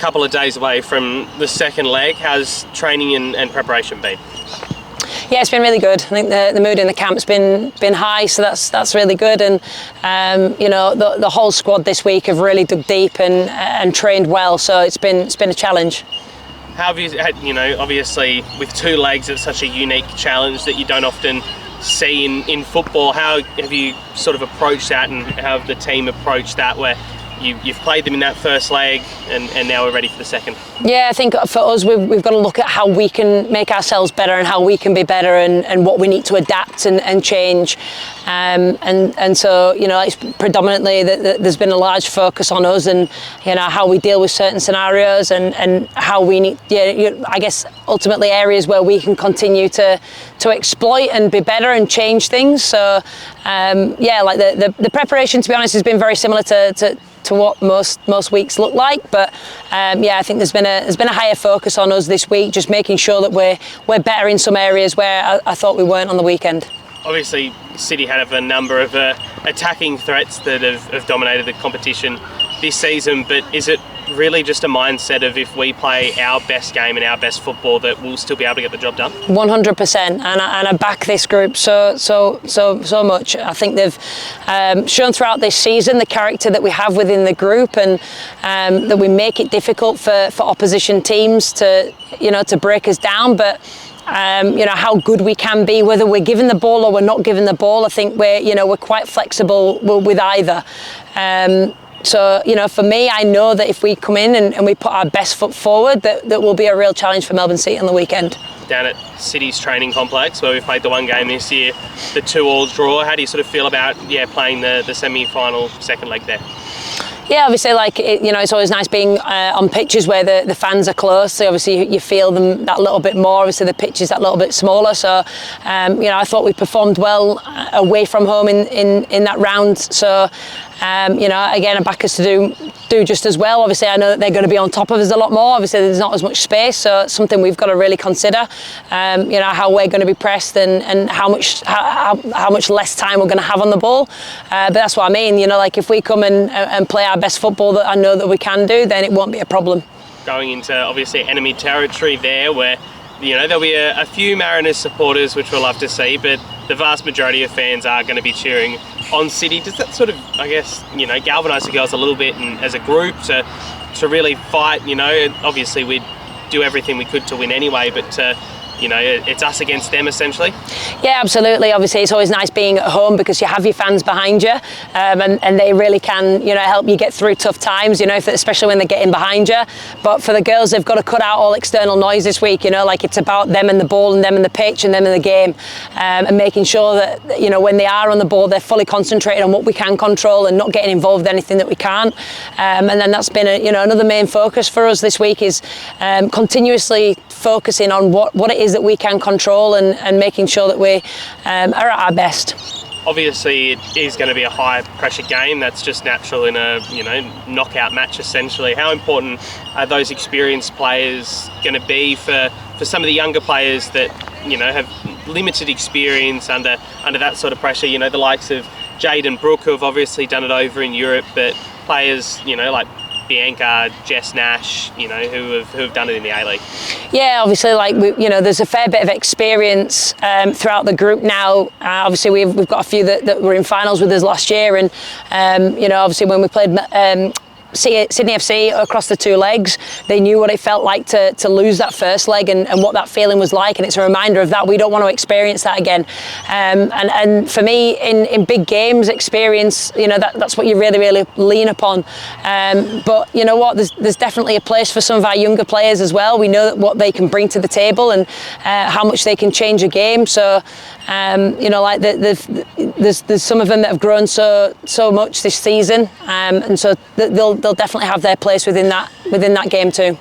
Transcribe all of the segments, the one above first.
couple of days away from the second leg. How's training and preparation been? Yeah, it's been really good. I think the mood in the camp's been high, so that's really good. And the whole squad this week have really dug deep and trained well. So it's been a challenge. How have you had, obviously with 2 legs, it's such a unique challenge that you don't often see in football. How have you sort of approached that, and how have the team approached that, where you've played them in that first leg and now we're ready for the second? Yeah, I think for us we've got to look at how we can make ourselves better and how we can be better and what we need to adapt and change. And so, it's predominantly that there's been a large focus on us and, how we deal with certain scenarios and how we need, I guess, ultimately areas where we can continue to exploit and be better and change things. So, the preparation, to be honest, has been very similar to what most weeks look like, but I think there's been a higher focus on us this week, just making sure that we're better in some areas where I thought we weren't on the weekend. Obviously, City have a number of attacking threats that have dominated the competition this season, but is it really just a mindset of if we play our best game and our best football that we'll still be able to get the job done? 100%, and I back this group so much. I think they've shown throughout this season the character that we have within the group, and that we make it difficult for opposition teams to break us down, but how good we can be, whether we're given the ball or we're not given the ball. I think we're quite flexible with either. So, for me, I know that if we come in and we put our best foot forward, that will be a real challenge for Melbourne City on the weekend. Down at City's training complex, where we've played the one game this year, the 2-2 draw, how do you sort of feel about playing the semi-final second leg there? Yeah, obviously, it's always nice being on pitches where the fans are close. So obviously, you feel them that little bit more. Obviously, the pitch is that little bit smaller. So, I thought we performed well away from home in that round. So, again, I back us to do just as well. Obviously, I know that they're going to be on top of us a lot more. Obviously, there's not as much space, so it's something we've got to really consider. How we're going to be pressed and how much less time we're going to have on the ball. But that's what I mean. If we come and play our best football that I know that we can do, then it won't be a problem. Going into obviously enemy territory there, where there'll be a few Mariners supporters, which we'll love to see, but the vast majority of fans are going to be cheering on City. Does that sort of, I guess, galvanise the girls a little bit and as a group to really fight? Obviously we'd do everything we could to win anyway, but it's us against them essentially. Yeah, absolutely. Obviously, it's always nice being at home because you have your fans behind you, and they really can, help you get through tough times, especially when they're getting behind you. But for the girls, they've got to cut out all external noise this week. It's about them and the ball and them and the pitch and them and the game, and making sure that when they are on the ball, they're fully concentrated on what we can control and not getting involved in anything that we can't. And then that's been another main focus for us this week is continuously focusing on what it is that we can control and making sure that we are at our best. Obviously, it is going to be a high pressure game. That's just natural in a knockout match essentially. How important are those experienced players going to be for some of the younger players that have limited experience under that sort of pressure? The likes of Jade and Brooke, who have obviously done it over in Europe, but players like Bianca, Jess Nash, who have done it in the A-League. Yeah, obviously, there's a fair bit of experience throughout the group now. Obviously, we've got a few that were in finals with us last year, and obviously when we played Sydney FC across the 2 legs, they knew what it felt like to lose that first leg and what that feeling was like, and it's a reminder of that. We don't want to experience that again, and for me in big games, experience, that's what you really lean upon, but there's definitely a place for some of our younger players as well. We know what they can bring to the table and how much they can change a game. So there's some of them that have grown so much this season, and so they'll definitely have their place within that game too.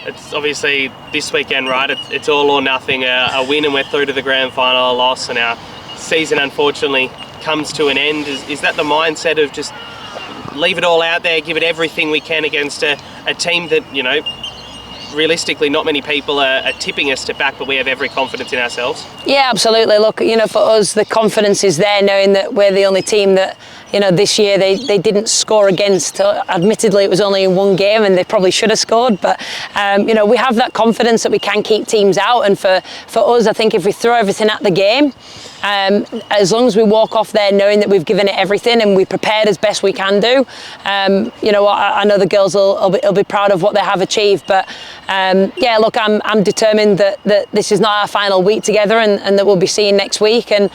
It's obviously this weekend, right? It's all or nothing. A win and we're through to the grand final, a loss and our season unfortunately comes to an end. Is that the mindset of just leave it all out there, give it everything we can against a team that, realistically not many people are tipping us to back, but we have every confidence in ourselves? Yeah, absolutely. Look, for us, the confidence is there, knowing that we're the only team that you know, this year they didn't score against. Admittedly, it was only in one game, and they probably should have scored. But you know, we have that confidence that we can keep teams out. And for us, I think if we throw everything at the game, as long as we walk off there knowing that we've given it everything and we prepared as best we can do, you know, I know the girls will be proud of what they have achieved. But yeah, look, I'm determined that this is not our final week together, and that we'll be seeing next week. And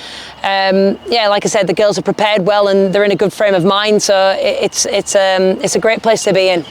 yeah, like I said, the girls are prepared well and they're in a good frame of mind. So it's a great place to be in.